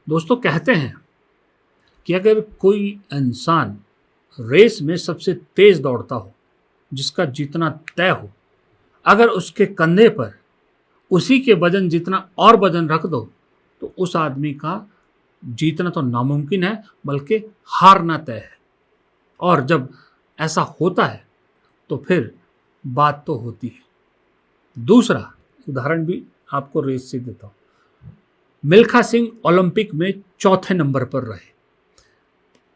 दोस्तों, कहते हैं कि अगर कोई इंसान रेस में सबसे तेज दौड़ता हो, जिसका जीतना तय हो, अगर उसके कंधे पर उसी के वजन जितना और वजन रख दो तो उस आदमी का जीतना तो नामुमकिन है, बल्कि हारना तय है। और जब ऐसा होता है तो फिर बात तो होती है। दूसरा उदाहरण भी आपको रेस से देता हूँ। मिल्खा सिंह ओलंपिक में चौथे नंबर पर रहे,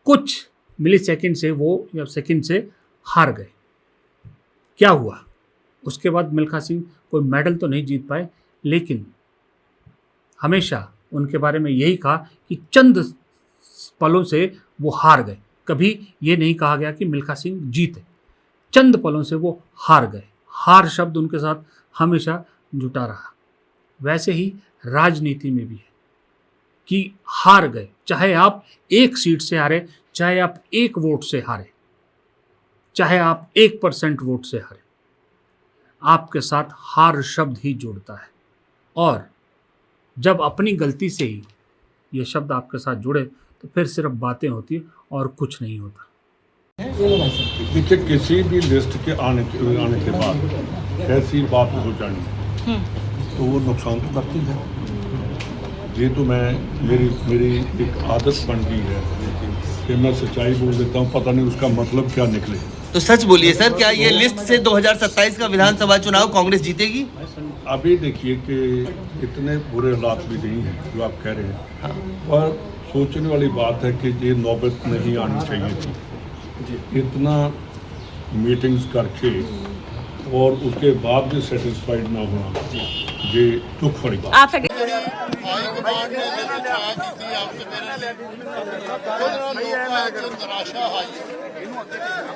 कुछ मिली सेकंड से वो या सेकंड से हार गए। क्या हुआ? उसके बाद मिल्खा सिंह कोई मेडल तो नहीं जीत पाए, लेकिन हमेशा उनके बारे में यही कहा कि चंद पलों से वो हार गए। कभी ये नहीं कहा गया कि मिल्खा सिंह जीते, चंद पलों से वो हार गए। हार शब्द उनके साथ हमेशा जुटा रहा। वैसे ही राजनीति में भी है कि हार गए, चाहे आप एक सीट से हारे, चाहे आप एक वोट से हारे, चाहे आप 1% वोट से हारे, आपके साथ हार शब्द ही जुड़ता है। और जब अपनी गलती से ही ये शब्द आपके साथ जुड़े तो फिर सिर्फ बातें होती है और कुछ नहीं होता। देखिए, किसी भी लिस्ट के आने के बाद ऐसी बात हो जानी तो वो नुकसान तो करती है। ये तो मेरी एक आदत बन गई है कि मैं सच्चाई बोल देता हूँ, पता नहीं उसका मतलब क्या निकले। तो सच बोलिए सर, क्या ये लिस्ट से 2027 का विधानसभा चुनाव कांग्रेस जीतेगी? अभी देखिए कि इतने बुरे हालात भी नहीं हैं जो आप कह रहे हैं, पर सोचने वाली बात है कि ये नौबत नहीं आनी चाहिए थी। इतना मीटिंग्स करके और उसके बाद भी सेटिस्फाइड ना होना, ये दुख बड़ी बात। हाईकमांड ने छाया की आपसे मेरे निराशा आई है,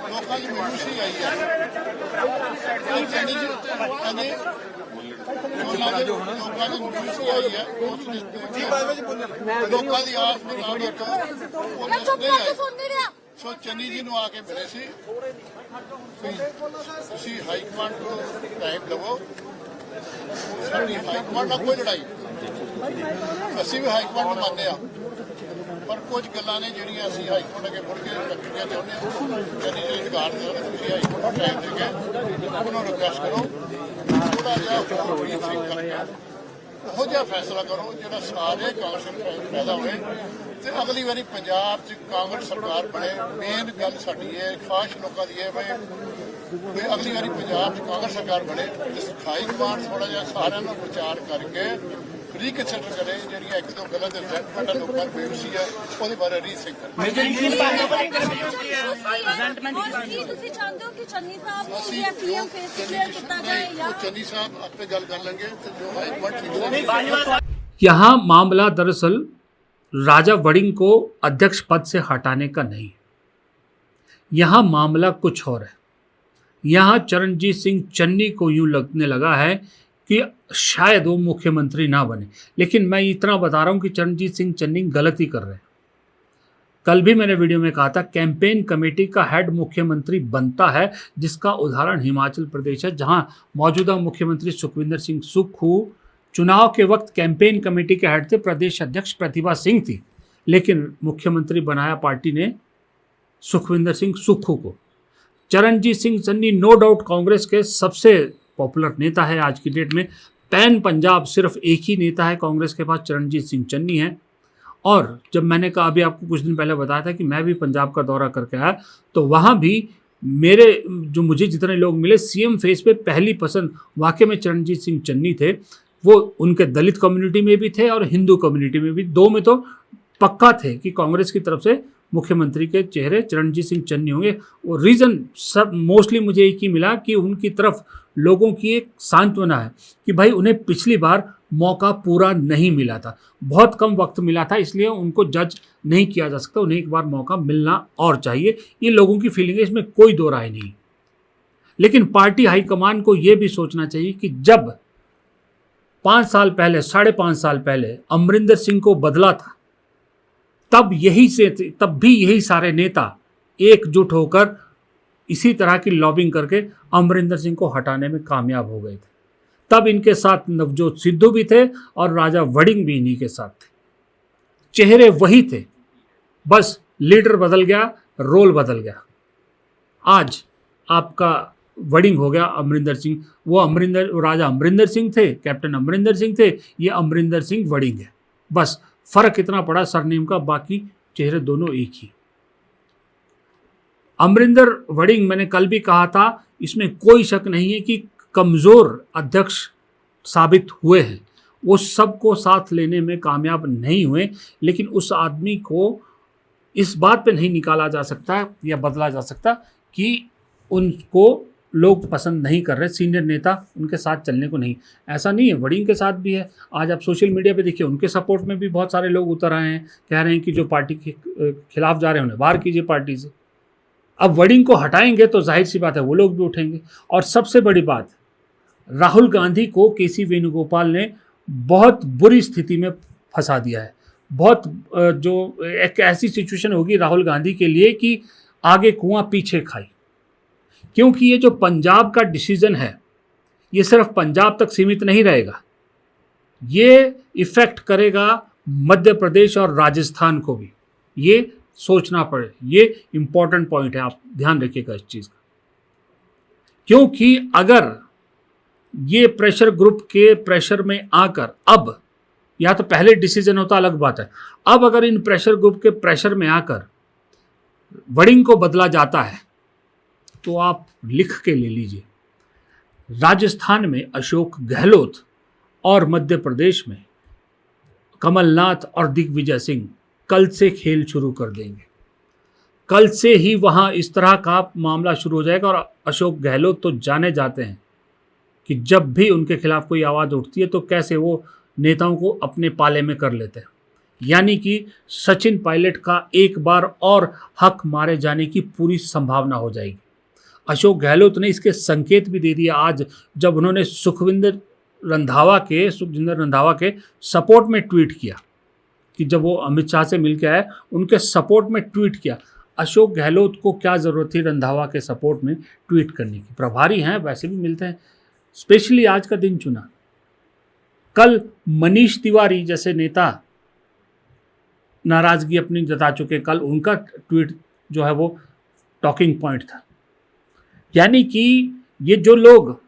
लोगों की मायूसी आई है। ਸੋ ਚੰਨੀ ਜੀ ਨੂੰ ਆ ਕੇ ਮਿਲੇ ਸੀ, ਤੁਸੀਂ ਹਾਈਕਮਾਂਡ ਨੂੰ ਟਾਈਮ ਲਵੋ। ਸਾਡੀ ਹਾਈਕਮਾਂਡ ਨਾਲ ਕੋਈ ਲੜਾਈ, ਅਸੀਂ ਵੀ ਹਾਈਕਮਾਂਡ ਨੂੰ ਮੰਨਦੇ ਆ, ਪਰ ਕੁਝ ਗੱਲਾਂ ਨੇ ਜਿਹੜੀਆਂ ਅਸੀਂ ਹਾਈਕਮਾਂਡ ਅੱਗੇ ਮੁੜ ਕੇ ਰੱਖਣੀਆਂ ਚਾਹੁੰਦੇ ਹਾਂ। ਚੰਨੀ ਜੀ ਅਧਿਕਾਰ ਦੇ ਤੁਸੀਂ ਹਾਈਕਮਾਂਡ ਨੂੰ ਟਾਈਮ ਦੇ ਕੇ ਉਹਨੂੰ ਰਿਕੁਐਸਟ ਕਰੋ, ਥੋੜਾ ਜਿਹਾ ਬਰੀਫਿੰਗ ਕਰਕੇ ਉਹੋ ਜਿਹਾ ਫੈਸਲਾ ਕਰੋ ਜਿਹੜਾ ਸਾਰੇ ਕਾਂਗਰਸ ਨੂੰ ਪੈਦਾ ਹੋਵੇ ਤੇ ਅਗਲੀ ਵਾਰੀ ਪੰਜਾਬ 'ਚ ਕਾਂਗਰਸ ਸਰਕਾਰ ਬਣੇ। ਮੇਨ ਗੱਲ ਸਾਡੀ ਹੈ, ਖਾਸ ਲੋਕਾਂ ਦੀ ਹੈ ਵੀ ਅਗਲੀ ਵਾਰੀ ਪੰਜਾਬ 'ਚ ਕਾਂਗਰਸ ਸਰਕਾਰ ਬਣੇ ਤੇ ਹਾਈ ਕਮਾਂਡ ਥੋੜਾ ਜਿਹਾ ਸਾਰਿਆਂ ਨੂੰ ਵਿਚਾਰ ਕਰਕੇ ਰੀਕਨਸੀਡਰ ਕਰੇ, ਜਿਹੜੀਆਂ ਇੱਕ ਦੋ ਗਲਤ ਰਿਜ਼ਲਟਮੈਂਟ ਲੋਕਾਂ ਨੂੰ ਬੇਵਸੀ ਹੈ ਉਹਦੇ ਬਾਰੇ ਰੀਥਿੰਕ ਕਰੇ। ਤੁਸੀਂ ਚਾਹੁੰਦੇ ਹੋ ਕਿ ਚੰਨੀ ਸਾਹਿਬ ਨੂੰ ਜਾਂ ਪੀਐਮ ਫੇਸ ਕਲੀਅਰ ਕੀਤਾ ਜਾਏ ਜਾਂ ਚੰਨੀ ਸਾਹਿਬ ਆਪੇ ਗੱਲ ਕਰ लेंगे तो जो हाई कमांड यहाँ मामला दरअसल राजा वड़िंग को अध्यक्ष पद से हटाने का नहीं है। यहाँ मामला कुछ और है। यहाँ चरणजीत सिंह चन्नी को यूं लगने लगा है कि शायद वो मुख्यमंत्री ना बने। लेकिन मैं इतना बता रहा हूँ कि चरणजीत सिंह चन्नी गलती कर रहे हैं। कल भी मैंने वीडियो में कहा था, कैंपेन कमेटी का हेड मुख्यमंत्री बनता है, जिसका उदाहरण हिमाचल प्रदेश है, जहां मौजूदा मुख्यमंत्री सुखविंदर सिंह सुक्खू चुनाव के वक्त कैंपेन कमेटी के हेड थे। प्रदेश अध्यक्ष प्रतिभा सिंह थी, लेकिन मुख्यमंत्री बनाया पार्टी ने सुखविंदर सिंह सुक्खू को। चरणजीत सिंह चन्नी नो डाउट कांग्रेस के सबसे पॉपुलर नेता है आज की डेट में। पैन पंजाब सिर्फ एक ही नेता है कांग्रेस के पास, चरणजीत सिंह चन्नी है। और जब मैंने कहा, अभी आपको कुछ दिन पहले बताया था कि मैं भी पंजाब का दौरा करके आया, तो वहाँ भी मेरे जो मुझे जितने लोग मिले, सीएम फेस पे पहली पसंद वाकई में चरणजीत सिंह चन्नी थे। वो उनके दलित कम्युनिटी में भी थे और हिंदू कम्युनिटी में भी, दो में तो पक्का थे कि कांग्रेस की तरफ से मुख्यमंत्री के चेहरे चरणजीत सिंह चन्नी होंगे। वो रीज़न सब मोस्टली मुझे एक ही मिला कि उनकी तरफ लोगों की एक सांत्वना है कि भाई उन्हें पिछली बार मौका पूरा नहीं मिला था, बहुत कम वक्त मिला था, इसलिए उनको जज नहीं किया जा सकता, उन्हें एक बार मौका मिलना और चाहिए। ये लोगों की फीलिंग है, इसमें कोई दो राय नहीं। लेकिन पार्टी हाईकमान को ये भी सोचना चाहिए कि जब 5 साल पहले, 5.5 साल पहले अमरिंदर सिंह को बदला था, तब भी यही सारे नेता एकजुट होकर इसी तरह की लॉबिंग करके अमरिंदर सिंह को हटाने में कामयाब हो गए थे। तब इनके साथ नवजोत सिद्धू भी थे और राजा वड़िंग भी इन्हीं के साथ थे। चेहरे वही थे, बस लीडर बदल गया, रोल बदल गया। आज आपका वडिंग हो गया अमरिंदर सिंह। वो राजा अमरिंदर सिंह थे, कैप्टन अमरिंदर सिंह थे, ये अमरिंदर सिंह वडिंग है। बस फर्क इतना पड़ा सरनेम का, बाकी चेहरे दोनों एक ही। अमरिंदर वडिंग, मैंने कल भी कहा था, इसमें कोई शक नहीं है कि कमज़ोर अध्यक्ष साबित हुए हैं। वो सबको साथ लेने में कामयाब नहीं हुए, लेकिन उस आदमी को इस बात पे नहीं निकाला जा सकता या बदला जा सकता कि उनको लोग पसंद नहीं कर रहे, सीनियर नेता उनके साथ चलने को नहीं। ऐसा नहीं है, वडिंग के साथ भी है। आज आप सोशल मीडिया पे देखिए, उनके सपोर्ट में भी बहुत सारे लोग उतर आए हैं, कह रहे हैं कि जो पार्टी के खिलाफ जा रहे हैं उन्हें बाहर कीजिए पार्टी से। अब वडिंग को हटाएंगे तो जाहिर सी बात है वो लोग भी उठेंगे। और सबसे बड़ी बात, राहुल गांधी को केसी वेणुगोपाल ने बहुत बुरी स्थिति में फंसा दिया है। बहुत जो एक ऐसी सिचुएशन होगी राहुल गांधी के लिए कि आगे कुआं पीछे खाई, क्योंकि ये जो पंजाब का डिसीजन है ये सिर्फ पंजाब तक सीमित नहीं रहेगा, ये इफेक्ट करेगा मध्य प्रदेश और राजस्थान को भी। ये सोचना पड़े, ये इंपॉर्टेंट पॉइंट है, आप ध्यान रखिएगा इस चीज़ का। क्योंकि अगर ये प्रेशर ग्रुप के प्रेशर में आकर, अब या तो पहले डिसीजन होता अलग बात है, अब अगर इन प्रेशर ग्रुप के प्रेशर में आकर वडिंग को बदला जाता है तो आप लिख के ले लीजिए, राजस्थान में अशोक गहलोत और मध्य प्रदेश में कमलनाथ और दिग्विजय सिंह कल से खेल शुरू कर देंगे। कल से ही वहाँ इस तरह का मामला शुरू हो जाएगा। और अशोक गहलोत तो जाने जाते हैं कि जब भी उनके खिलाफ कोई आवाज़ उठती है तो कैसे वो नेताओं को अपने पाले में कर लेते हैं। यानी कि सचिन पायलट का एक बार और हक मारे जाने की पूरी संभावना हो जाएगी। अशोक गहलोत ने इसके संकेत भी दे दिया आज, जब उन्होंने सुखविंदर रंधावा के सपोर्ट में ट्वीट किया कि जब वो अमित शाह से मिल के आए, उनके सपोर्ट में ट्वीट किया। अशोक गहलोत को क्या ज़रूरत थी रंधावा के सपोर्ट में ट्वीट करने की? प्रभारी हैं, वैसे भी मिलते हैं। स्पेशली आज का दिन चुना। कल मनीष तिवारी जैसे नेता नाराज़गी अपनी जता चुके, कल उनका ट्वीट जो है वो टॉकिंग पॉइंट था। यानी कि ये जो लोग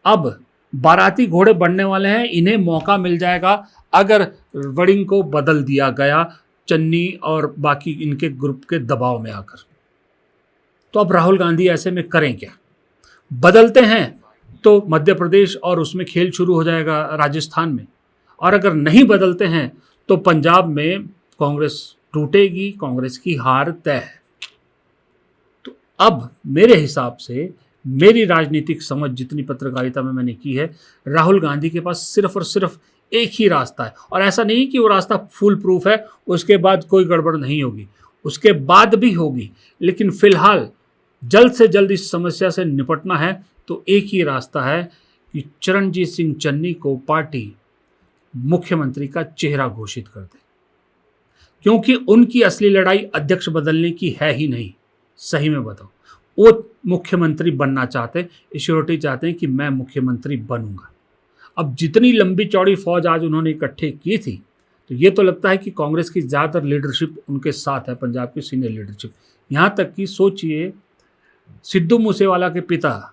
अब बाराती घोड़े बनने वाले हैं, इन्हें मौका मिल जाएगा अगर वडिंग को बदल दिया गया चन्नी और बाकी इनके ग्रुप के दबाव में आकर। तो अब राहुल गांधी ऐसे में करें क्या? बदलते हैं तो मध्य प्रदेश और उसमें खेल शुरू हो जाएगा राजस्थान में, और अगर नहीं बदलते हैं तो पंजाब में कांग्रेस टूटेगी, कांग्रेस की हार तय है। तो अब मेरे हिसाब से, मेरी राजनीतिक समझ जितनी पत्रकारिता में मैंने की है, राहुल गांधी के पास सिर्फ और सिर्फ एक ही रास्ता है। और ऐसा नहीं कि वो रास्ता फुल प्रूफ है, उसके बाद कोई गड़बड़ नहीं होगी, उसके बाद भी होगी, लेकिन फिलहाल जल्द से जल्द इस समस्या से निपटना है तो एक ही रास्ता है कि चरणजीत सिंह चन्नी को पार्टी मुख्यमंत्री का चेहरा घोषित कर दे, क्योंकि उनकी असली लड़ाई अध्यक्ष बदलने की है ही नहीं। सही में बताओ, वो मुख्यमंत्री बनना चाहते, एश्योरिटी चाहते हैं कि मैं मुख्यमंत्री बनूंगा। अब जितनी लंबी चौड़ी फौज आज उन्होंने इकट्ठे की थी, तो ये तो लगता है कि कांग्रेस की ज़्यादातर लीडरशिप उनके साथ है, पंजाब की सीनियर लीडरशिप। यहाँ तक कि सोचिए, सिद्धू मूसेवाला के पिता,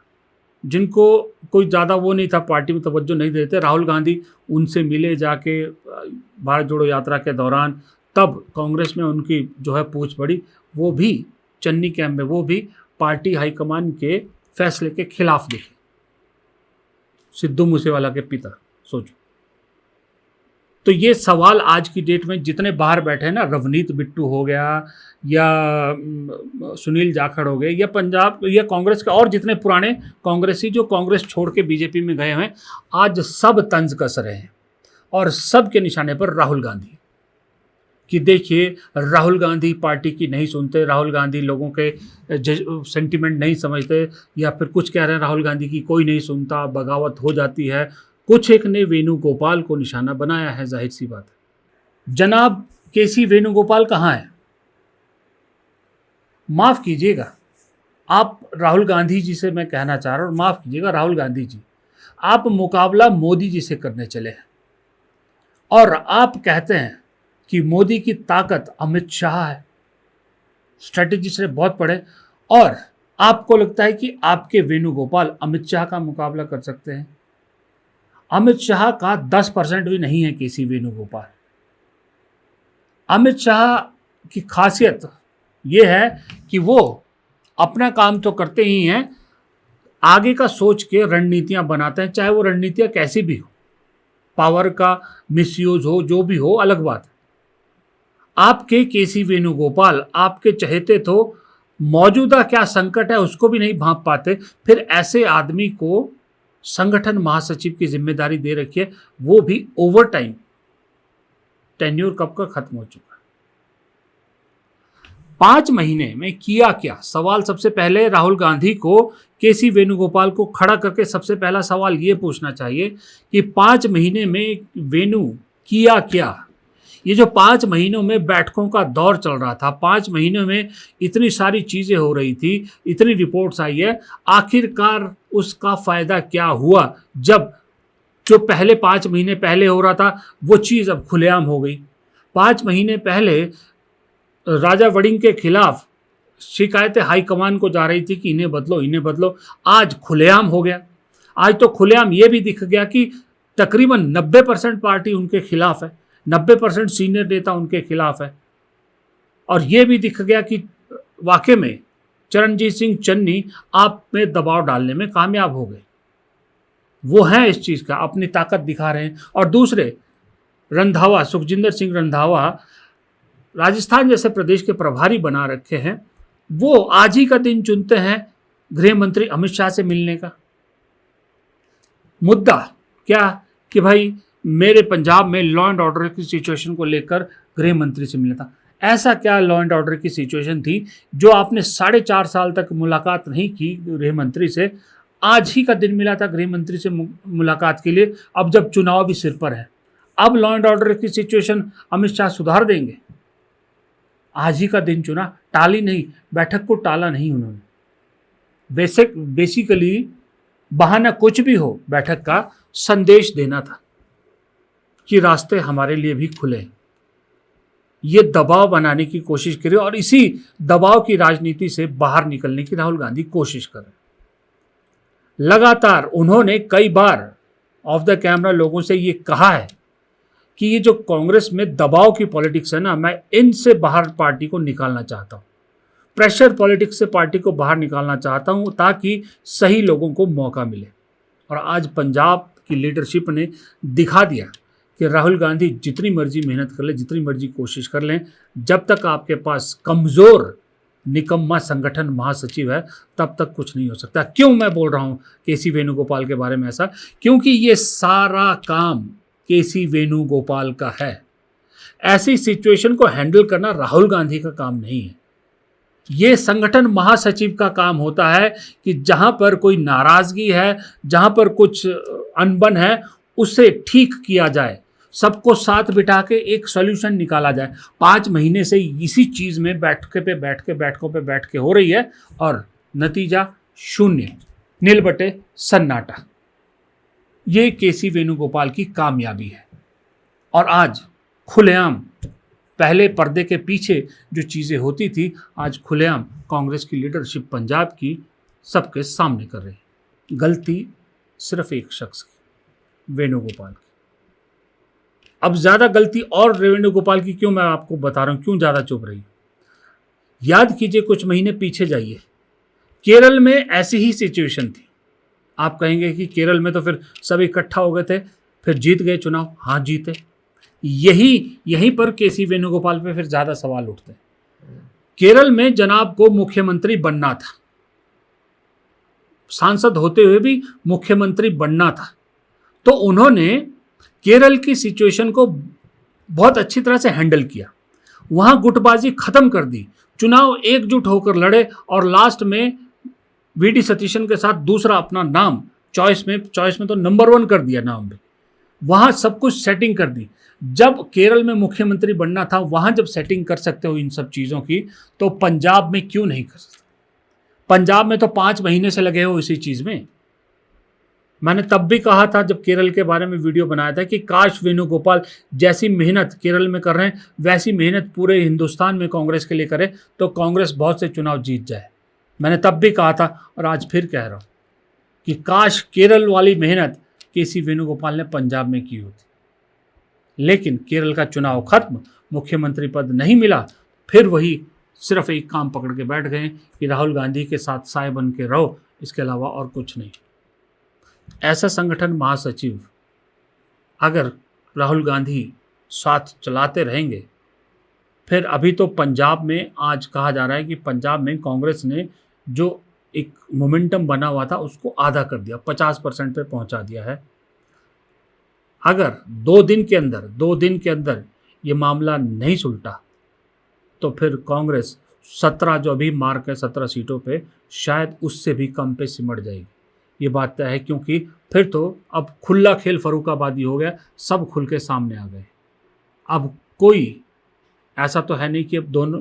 जिनको कोई ज़्यादा वो नहीं था, पार्टी में तवज्जो नहीं देते, राहुल गांधी उनसे मिले जाके भारत जोड़ो यात्रा के दौरान, तब कांग्रेस में उनकी जो है पूछ पड़ी। वो भी चन्नी कैंप में, वो भी पार्टी हाईकमान के फैसले के खिलाफ दिखे, सिद्धू मूसेवाला के पिता। सोचो, तो ये सवाल आज की डेट में जितने बाहर बैठे हैं ना, रवनीत बिट्टू हो गया या सुनील जाखड़ हो गए, या पंजाब या कांग्रेस के और जितने पुराने कांग्रेसी जो कांग्रेस छोड़ के बीजेपी में गए हैं, आज सब तंज कस रहे हैं और सब के निशाने पर राहुल गांधी। कि देखिए, राहुल गांधी पार्टी की नहीं सुनते, राहुल गांधी लोगों के सेंटिमेंट नहीं समझते, या फिर कुछ कह रहे हैं राहुल गांधी की कोई नहीं सुनता, बगावत हो जाती है। कुछ एक ने वेणुगोपाल को निशाना बनाया है, जाहिर सी बात है। जनाब केसी वेणुगोपाल कहाँ है? माफ़ कीजिएगा, आप राहुल गांधी जी से मैं कहना चाह रहा हूँ, माफ़ कीजिएगा राहुल गांधी जी, आप मुकाबला मोदी जी से करने चले हैं और आप कहते हैं कि मोदी की ताकत अमित शाह है, स्ट्रेटेजी से बहुत पड़े, और आपको लगता है कि आपके वेणुगोपाल अमित शाह का मुकाबला कर सकते हैं? अमित शाह का 10% भी नहीं है केसी वेणुगोपाल। अमित शाह की खासियत ये है कि वो अपना काम तो करते ही हैं, आगे का सोच के रणनीतियां बनाते हैं, चाहे वो रणनीतियां कैसी भी हो, पावर का मिसयूज हो, जो भी हो अलग बात है। आपके केसी वेणुगोपाल आपके चहेते तो मौजूदा क्या संकट है उसको भी नहीं भांप पाते, फिर ऐसे आदमी को संगठन महासचिव की जिम्मेदारी दे रखी है, वो भी ओवर टाइम। टेन्योर कब का खत्म हो चुका है। 5 महीने में किया क्या? सवाल सबसे पहले राहुल गांधी को केसी वेणुगोपाल को खड़ा करके सबसे पहला सवाल ये पूछना चाहिए कि 5 महीने में वेणु किया क्या? ये जो 5 महीनों में बैठकों का दौर चल रहा था, 5 महीनों में इतनी सारी चीज़ें हो रही थी, इतनी रिपोर्ट्स आई है, आखिरकार उसका फ़ायदा क्या हुआ जब जो पहले 5 महीने पहले हो रहा था वो चीज़ अब खुलेआम हो गई। 5 महीने पहले राजा वड़िंग के खिलाफ शिकायतें हाईकमान को जा रही थी कि इन्हें बदलो, इन्हें बदलो, आज खुलेआम हो गया। आज तो खुलेआम ये भी दिख गया कि तकरीबन 90% पार्टी उनके खिलाफ है, 90% सीनियर नेता उनके खिलाफ है, और ये भी दिख गया कि वाकई में चरणजीत सिंह चन्नी आप में दबाव डालने में कामयाब हो गए। वो हैं इस चीज़ का, अपनी ताकत दिखा रहे हैं। और दूसरे रंधावा, सुखजिंदर सिंह रंधावा राजस्थान जैसे प्रदेश के प्रभारी बना रखे हैं, वो आज ही का दिन चुनते हैं गृह मंत्री अमित शाह से मिलने का। मुद्दा क्या कि भाई मेरे पंजाब में लॉ एंड ऑर्डर की सिचुएशन को लेकर गृह मंत्री से मिलना था। ऐसा क्या लॉ एंड ऑर्डर की सिचुएशन थी जो आपने 4.5 साल तक मुलाकात नहीं की गृह मंत्री से? आज ही का दिन मिला था गृह मंत्री से मुलाकात के लिए, अब जब चुनाव भी सिर पर है। अब लॉ एंड ऑर्डर की सिचुएशन अमित शाह सुधार देंगे? आज ही का दिन चुना, टाली नहीं, बैठक को टाला नहीं उन्होंने। बेसिकली बहाना कुछ भी हो, बैठक का संदेश देना था कि रास्ते हमारे लिए भी खुले। ये दबाव बनाने की कोशिश करें और इसी दबाव की राजनीति से बाहर निकलने की राहुल गांधी कोशिश कर रहे। लगातार उन्होंने कई बार ऑफ द कैमरा लोगों से ये कहा है कि ये जो कांग्रेस में दबाव की पॉलिटिक्स है ना, मैं इनसे बाहर पार्टी को निकालना चाहता हूँ, प्रेशर पॉलिटिक्स से पार्टी को बाहर निकालना चाहता हूँ ताकि सही लोगों को मौका मिले। और आज पंजाब की लीडरशिप ने दिखा दिया कि राहुल गांधी जितनी मर्जी मेहनत कर ले, जितनी मर्जी कोशिश कर लें, जब तक आपके पास कमज़ोर निकम्मा संगठन महासचिव है तब तक कुछ नहीं हो सकता। क्यों मैं बोल रहा हूँ केसी वेणुगोपाल के बारे में ऐसा? क्योंकि ये सारा काम केसी वेणुगोपाल का है। ऐसी सिचुएशन को हैंडल करना राहुल गांधी का काम नहीं है, ये संगठन महासचिव का काम होता है कि जहां पर कोई नाराजगी है, जहां पर कुछ अनबन है, उसे ठीक किया जाए, सबको साथ बिठा के एक सॉल्यूशन निकाला जाए। 5 महीने से इसी चीज़ में बैठकों पे बैठ के हो रही है और नतीजा शून्य, नील बटे सन्नाटा। ये केसी वेणुगोपाल की कामयाबी है। और आज खुलेआम, पहले पर्दे के पीछे जो चीज़ें होती थी, आज खुलेआम कांग्रेस की लीडरशिप पंजाब की सबके सामने कर रही है। गलती सिर्फ एक शख्स की, वेणुगोपाल की। अब ज़्यादा गलती और वेणुगोपाल की क्यों मैं आपको बता रहा हूँ, क्यों ज़्यादा चुप रही? याद कीजिए, कुछ महीने पीछे जाइए, केरल में ऐसी ही सिचुएशन थी। आप कहेंगे कि केरल में तो फिर सब इकट्ठा हो गए थे, फिर जीत गए चुनाव। हाँ जीते, यहीं पर केसी वेणुगोपाल पे फिर ज़्यादा सवाल उठते हैं। केरल में जनाब को मुख्यमंत्री बनना था, सांसद होते हुए भी मुख्यमंत्री बनना था, तो उन्होंने केरल की सिचुएशन को बहुत अच्छी तरह से हैंडल किया। वहाँ गुटबाजी खत्म कर दी, चुनाव एकजुट होकर लड़े और लास्ट में वीडी सतीशन के साथ दूसरा अपना नाम चॉइस में तो नंबर 1 कर दिया नाम भी। वहाँ सब कुछ सेटिंग कर दी। जब केरल में मुख्यमंत्री बनना था, वहाँ जब सेटिंग कर सकते हो इन सब चीज़ों की, तो पंजाब में क्यों नहीं कर सकते? पंजाब में तो 5 महीने से लगे हो इसी चीज़ में। मैंने तब भी कहा था जब केरल के बारे में वीडियो बनाया था कि काश वेणुगोपाल जैसी मेहनत केरल में कर रहे हैं वैसी मेहनत पूरे हिंदुस्तान में कांग्रेस के लिए करे तो कांग्रेस बहुत से चुनाव जीत जाए। मैंने तब भी कहा था और आज फिर कह रहा हूँ कि काश केरल वाली मेहनत केसी वेणुगोपाल ने पंजाब में की होती। लेकिन केरल का चुनाव खत्म, मुख्यमंत्री पद नहीं मिला, फिर वही सिर्फ एक काम पकड़ के बैठ गए कि राहुल गांधी के साथ साए बन के रहो, इसके अलावा और कुछ नहीं। ऐसा संगठन महासचिव अगर राहुल गांधी साथ चलाते रहेंगे, फिर अभी तो पंजाब में आज कहा जा रहा है कि पंजाब में कांग्रेस ने जो एक मोमेंटम बना हुआ था उसको आधा कर दिया, 50% पे पहुंचा दिया है। अगर 2 दिन के अंदर ये मामला नहीं सुलटा तो फिर कांग्रेस 17 जो अभी मार्क है 17 सीटों पे शायद उससे भी कम पे सिमट जाएगी। ये बात तय है, क्योंकि फिर तो अब खुला खेल फर्रुखाबादी हो गया, सब खुल के सामने आ गए। अब कोई ऐसा तो है नहीं कि अब दोनों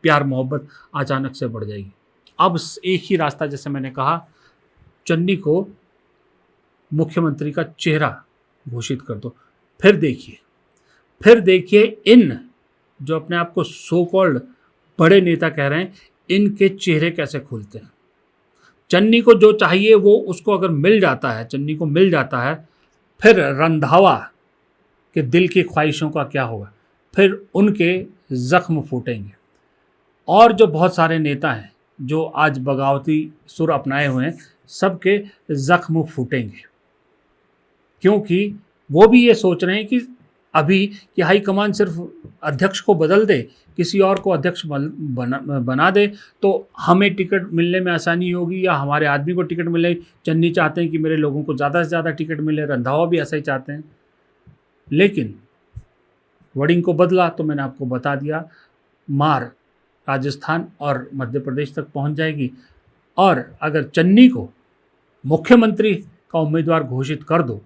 प्यार मोहब्बत अचानक से बढ़ जाएगी। अब एक ही रास्ता, जैसे मैंने कहा, चन्नी को मुख्यमंत्री का चेहरा घोषित कर दो। फिर देखिए इन जो अपने आप को सो कॉल्ड बड़े नेता कह रहे हैं, इनके चेहरे कैसे खुलते हैं। चन्नी को जो चाहिए वो उसको अगर मिल जाता है, फिर रंधावा के दिल की ख्वाहिशों का क्या होगा, फिर उनके जख्म फूटेंगे। और जो बहुत सारे नेता हैं जो आज बगावती सुर अपनाए हुए हैं, सबके जख्म फूटेंगे, क्योंकि वो भी ये सोच रहे हैं कि अभी कि हाईकमान सिर्फ अध्यक्ष को बदल दे, किसी और को अध्यक्ष बना दे तो हमें टिकट मिलने में आसानी होगी या हमारे आदमी को टिकट मिले। चन्नी चाहते हैं कि मेरे लोगों को ज़्यादा से ज़्यादा टिकट मिले, रंधावा भी ऐसा ही चाहते हैं। लेकिन वड़िंग को बदला तो मैंने आपको बता दिया, मार राजस्थान और मध्य प्रदेश तक पहुंच जाएगी। और अगर चन्नी को मुख्यमंत्री का उम्मीदवार घोषित कर दो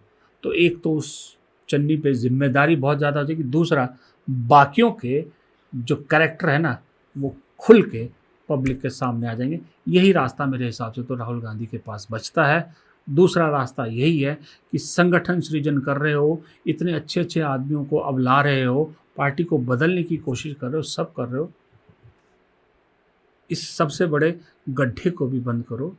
तो एक तो उस चन्नी पे जिम्मेदारी बहुत ज़्यादा हो जाएगी, दूसरा बाकियों के जो कैरेक्टर है ना वो खुल के पब्लिक के सामने आ जाएंगे। यही रास्ता मेरे हिसाब से तो राहुल गांधी के पास बचता है। दूसरा रास्ता यही है कि संगठन सृजन कर रहे हो, इतने अच्छे अच्छे आदमियों को अब ला रहे हो, पार्टी को बदलने की कोशिश कर रहे हो, सब कर रहे हो, इस सबसे बड़े गड्ढे को भी बंद करो।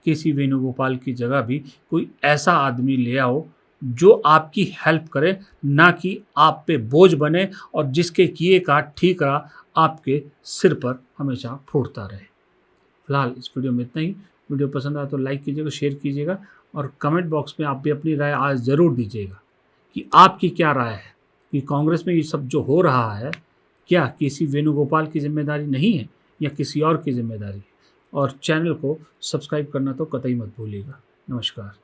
केसी वेणुगोपाल की जगह भी कोई ऐसा आदमी ले आओ जो आपकी हेल्प करे, ना कि आप पे बोझ बने और जिसके किए का ठीकरा आपके सिर पर हमेशा फूटता रहे। फिलहाल इस वीडियो में इतना ही। वीडियो पसंद आया तो लाइक कीजिएगा, शेयर कीजिएगा और कमेंट बॉक्स में आप भी अपनी राय आज ज़रूर दीजिएगा कि आपकी क्या राय है कि कांग्रेस में ये सब जो हो रहा है क्या केसी वेणुगोपाल की जिम्मेदारी नहीं है या किसी और की जिम्मेदारी है। और चैनल को सब्सक्राइब करना तो कतई मत भूलिएगा। नमस्कार।